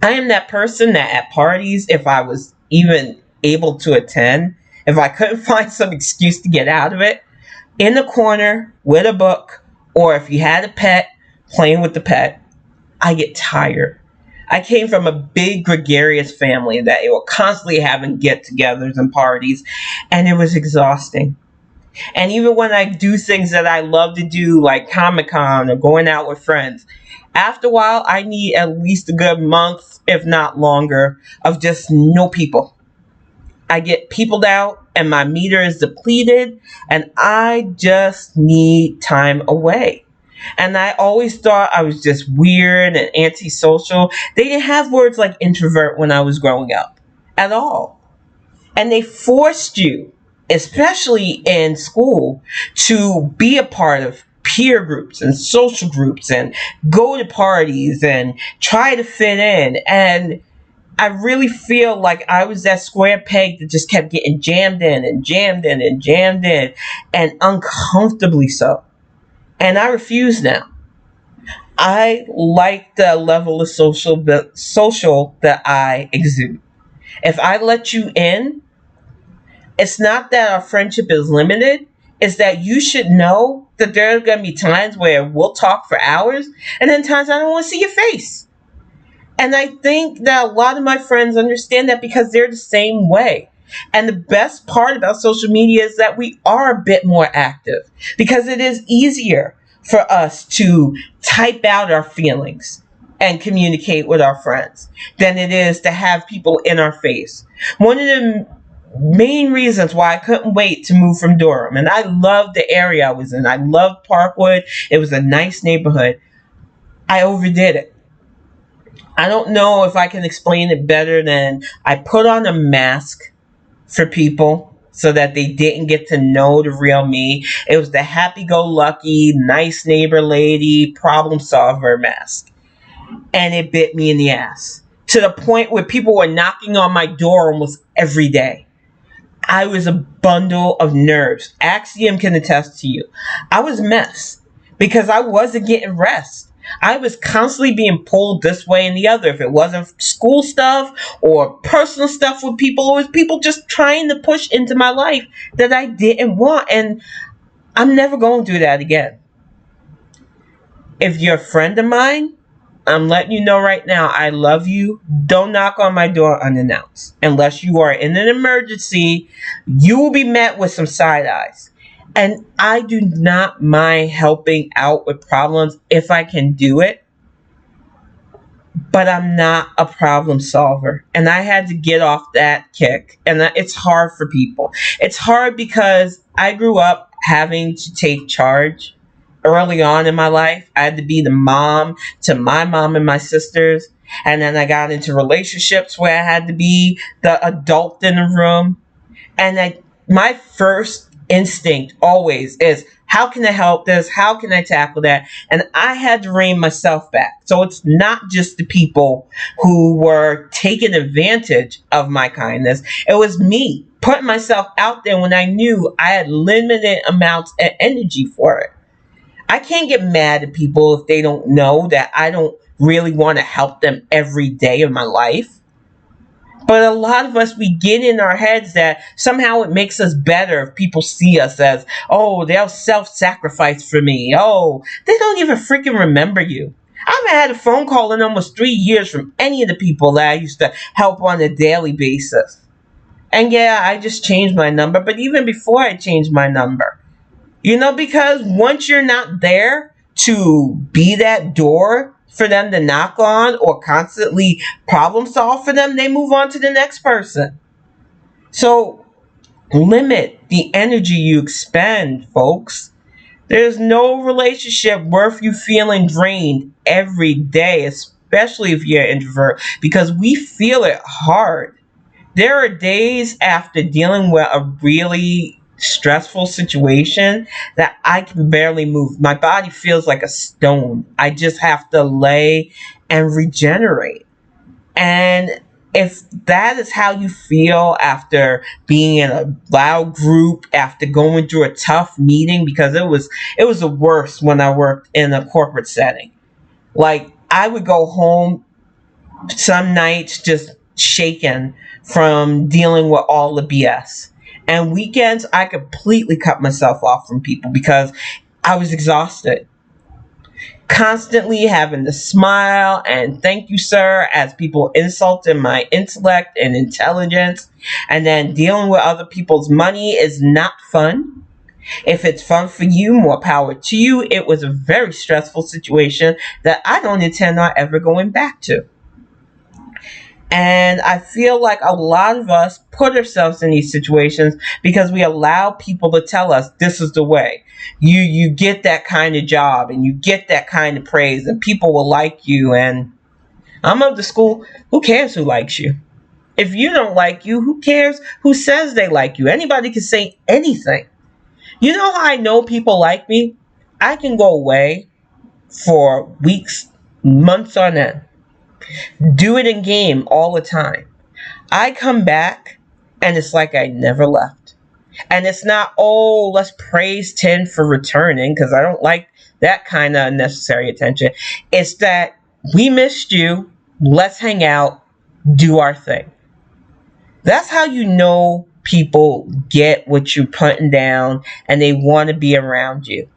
I am that person that at parties, if I was even able to attend, if I couldn't find some excuse to get out of it, in the corner with a book, or if you had a pet, playing with the pet, I get tired. I came from a big gregarious family that they were constantly having get togethers and parties, and it was exhausting. And even when I do things that I love to do, like Comic Con or going out with friends, after a while, I need at least a good month, if not longer, of just no people. I get peopled out and my meter is depleted, and I just need time away. And I always thought I was just weird and antisocial. They didn't have words like introvert when I was growing up at all. And they forced you, especially in school, to be a part of peer groups and social groups and go to parties and try to fit in. And I really feel like I was that square peg that just kept getting jammed in and jammed in and jammed in, and uncomfortably so. And I refuse now. I like the level of social that I exude. If I let you in, it's not that our friendship is limited. It's that you should know that there are going to be times where we'll talk for hours, and then times I don't want to see your face. And I think that a lot of my friends understand that because they're the same way. And the best part about social media is that we are a bit more active because it is easier for us to type out our feelings and communicate with our friends than it is to have people in our face. One of the main reasons why I couldn't wait to move from Durham, and I loved the area I was in. I loved Parkwood. It was a nice neighborhood. I overdid it. I don't know if I can explain it better than I put on a mask for people so that they didn't get to know the real me. It was the happy go lucky, nice neighbor lady, problem solver mask. And it bit me in the ass to the point where people were knocking on my door almost every day. I was a bundle of nerves. Axiom can attest to you. I was a mess because I wasn't getting rest. I was constantly being pulled this way and the other. If it wasn't school stuff or personal stuff with people, it was people just trying to push into my life that I didn't want. And I'm never going to do that again. If you're a friend of mine, I'm letting you know right now, I love you. Don't knock on my door unannounced. Unless you are in an emergency, you will be met with some side eyes. And I do not mind helping out with problems if I can do it. But I'm not a problem solver. And I had to get off that kick. And it's hard for people. It's hard because I grew up having to take charge early on in my life. I had to be the mom to my mom and my sisters. And then I got into relationships where I had to be the adult in the room. And my first instinct always is, how can I help this? How can I tackle that? And I had to rein myself back. So it's not just the people who were taking advantage of my kindness. It was me putting myself out there when I knew I had limited amounts of energy for it. I can't get mad at people if they don't know that I don't really want to help them every day of my life. But a lot of us, we get in our heads that somehow it makes us better if people see us as, oh, they'll self-sacrifice for me. Oh, they don't even freaking remember you. I haven't had a phone call in almost 3 years from any of the people that I used to help on a daily basis. And yeah, I just changed my number. But even before I changed my number, because once you're not there to be that door for them to knock on or constantly problem solve for them, they move on to the next person. So limit the energy you expend, folks. There's no relationship worth you feeling drained every day, especially if you're an introvert, because we feel it hard. There are days after dealing with a really stressful situation that I can barely move. My body feels like a stone. I just have to lay and regenerate. And if that is how you feel after being in a loud group, after going through a tough meeting, because it was the worst when I worked in a corporate setting. Like, I would go home Some nights just shaken from dealing with all the BS. And weekends, I completely cut myself off from people because I was exhausted. Constantly having to smile and thank you, sir, as people insulted my intellect and intelligence. And then dealing with other people's money is not fun. If it's fun for you, more power to you. It was a very stressful situation that I don't intend on ever going back to. And I feel like a lot of us put ourselves in these situations because we allow people to tell us this is the way. You get that kind of job and you get that kind of praise and people will like you. And I'm of the school, who cares who likes you? If you don't like you, who cares who says they like you? Anybody can say anything. You know how I know people like me? I can go away for weeks, months on end, do it in game all the time. I come back and it's like I never left. And it's not, oh, let's praise Tin for returning, because I don't like that kind of unnecessary attention. It's that we missed you. Let's hang out, do our thing. That's how you know people get what you're putting down and they want to be around you.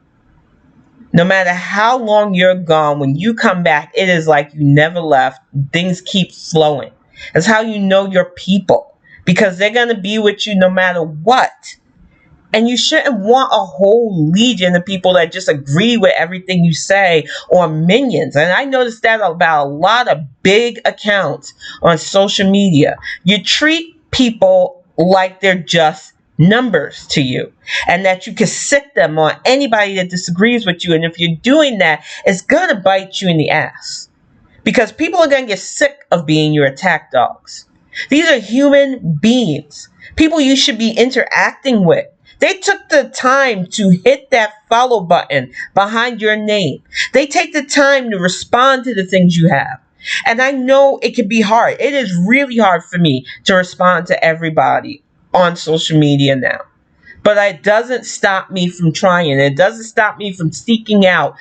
No matter how long you're gone, when you come back, it is like you never left. Things keep flowing. That's how you know your people, because they're going to be with you no matter what. And you shouldn't want a whole legion of people that just agree with everything you say, or minions. And I noticed that about a lot of big accounts on social media. You treat people like they're just numbers to you, and that you can sick them on anybody that disagrees with you. And if you're doing that, it's going to bite you in the ass, because people are going to get sick of being your attack dogs. These are human beings, people you should be interacting with. They took the time to hit that follow button behind your name. They take the time to respond to the things you have. And I know it can be hard. It is really hard for me to respond to everybody on social media now. But it doesn't stop me from trying. It doesn't stop me from seeking out,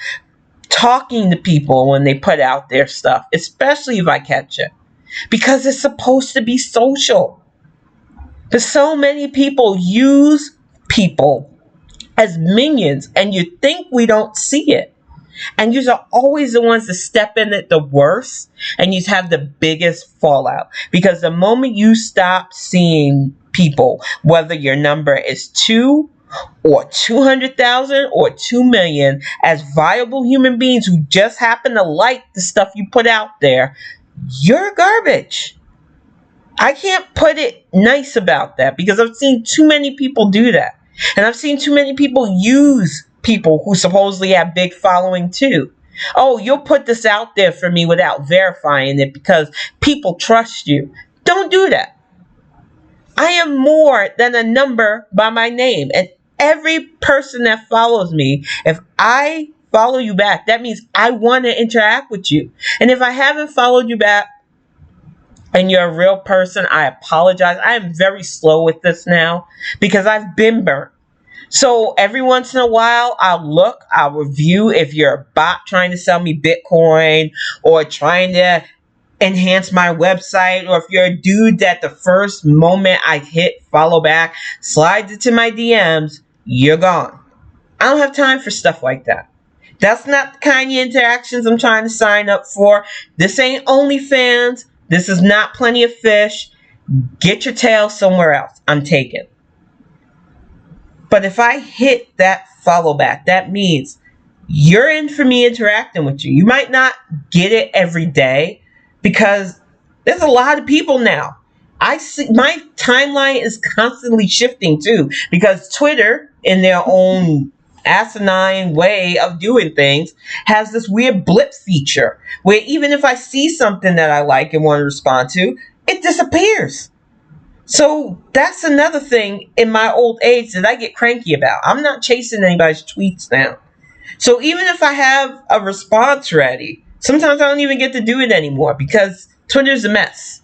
talking to people when they put out their stuff, especially if I catch it. Because it's supposed to be social. But so many people use people as minions, and you think we don't see it. And you are always the ones to step in at the worst, and you have the biggest fallout. Because the moment you stop seeing people, whether your number is 2 or 200,000 or 2 million, as viable human beings who just happen to like the stuff you put out there, you're garbage. I can't put it nice about that, because I've seen too many people do that. And I've seen too many people use people who supposedly have big following too. Oh, you'll put this out there for me without verifying it because people trust you. Don't do that. I am more than a number by my name. And every person that follows me, if I follow you back, that means I want to interact with you. And if I haven't followed you back, and you're a real person, I apologize. I am very slow with this now because I've been burnt. So every once in a while, I'll review if you're a bot trying to sell me Bitcoin or trying to enhance my website, or if you're a dude that the first moment I hit follow back, slides into my DMs, you're gone. I don't have time for stuff like that. That's not the kind of interactions I'm trying to sign up for. This ain't OnlyFans. This is not Plenty of Fish. Get your tail somewhere else. I'm taken. But if I hit that follow back, that means you're in for me interacting with you. You might not get it every day because there's a lot of people now. I see my timeline is constantly shifting too, because Twitter, in their own asinine way of doing things, has this weird blip feature where even if I see something that I like and want to respond to, it disappears. So that's another thing in my old age that I get cranky about. I'm not chasing anybody's tweets now. So even if I have a response ready, sometimes I don't even get to do it anymore because Twitter's a mess.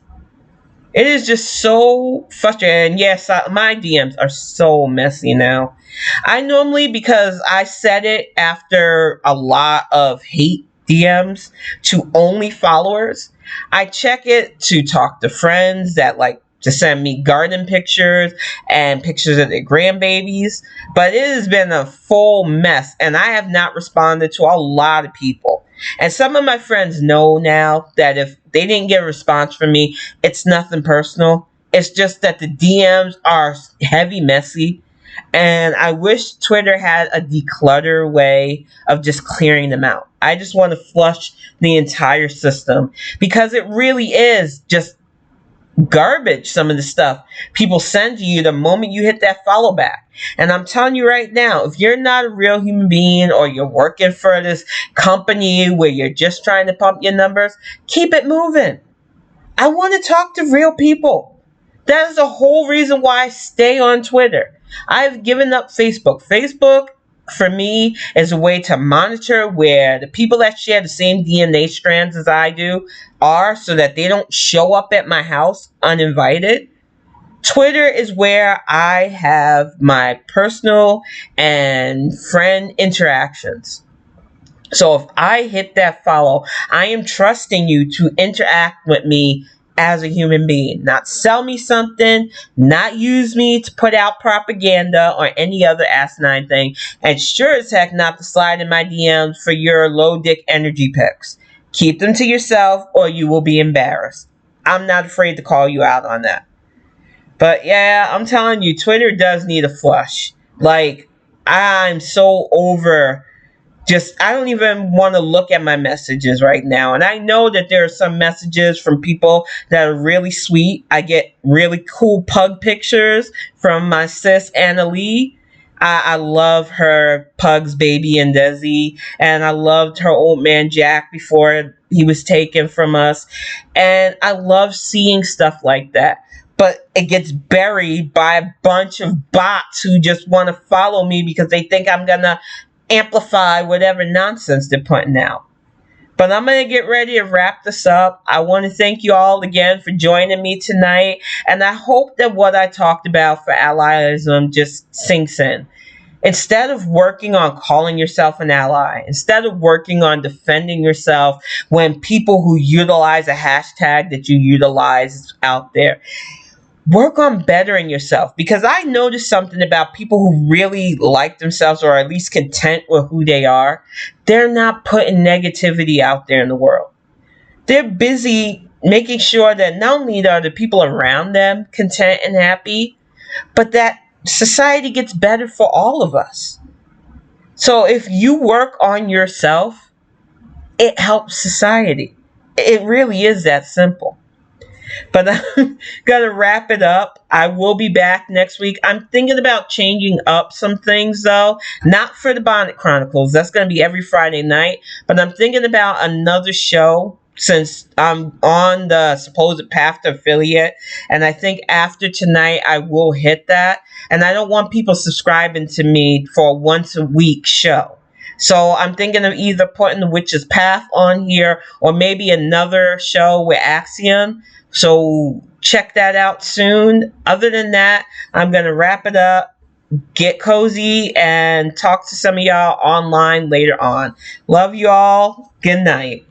It is just so frustrating. And yes, my DMs are so messy now. I normally, because I said it after a lot of hate DMs to only followers. I check it to talk to friends that like to send me garden pictures and pictures of their grandbabies. But it has been a full mess, and I have not responded to a lot of people. And some of my friends know now that if they didn't get a response from me, it's nothing personal. It's just that the DMs are heavy, messy, and I wish Twitter had a declutter way of just clearing them out. I just want to flush the entire system because it really is just garbage, some of the stuff people send to you the moment you hit that follow back. And I'm telling you right now, if you're not a real human being or you're working for this company where you're just trying to pump your numbers, keep it moving. I want to talk to real people. That is the whole reason why I stay on Twitter. I've given up Facebook. Facebook, for me, is a way to monitor where the people that share the same DNA strands as I do are so that they don't show up at my house uninvited. Twitter is where I have my personal and friend interactions. So if I hit that follow, I am trusting you to interact with me as a human being, not sell me something, not use me to put out propaganda or any other asinine thing, and sure as heck not to slide in my DMs for your low dick energy pics. Keep them to yourself or you will be embarrassed. I'm not afraid to call you out on that. But yeah, I'm telling you, Twitter does need a flush. Like, I'm so over just I don't even want to look at my messages right now. And I know that there are some messages from people that are really sweet. I get really cool pug pictures from my sis Anna Lee. I love her pugs, Baby and Desi, and I loved her old man Jack before he was taken from us. And I love seeing stuff like that. But it gets buried by a bunch of bots who just want to follow me because they think I'm gonna amplify whatever nonsense they're putting out. But I'm going to get ready to wrap this up. I want to thank you all again for joining me tonight. And I hope that what I talked about for allyism just sinks in. Instead of working on calling yourself an ally, instead of working on defending yourself when people who utilize a hashtag that you utilize is out there, work on bettering yourself, because I noticed something about people who really like themselves or are at least content with who they are. They're not putting negativity out there in the world. They're busy making sure that not only are the people around them content and happy, but that society gets better for all of us. So if you work on yourself, it helps society. It really is that simple. But I'm going to wrap it up. I will be back next week. I'm thinking about changing up some things, though. Not for the Bonnet Chronicles. That's going to be every Friday night. But I'm thinking about another show since I'm on the supposed path to affiliate. And I think after tonight, I will hit that. And I don't want people subscribing to me for a once a week show. So I'm thinking of either putting the Witch's Path on here or maybe another show with Axiom. So check that out soon. Other than that, I'm going to wrap it up, get cozy, and talk to some of y'all online later on. Love you all. Good night.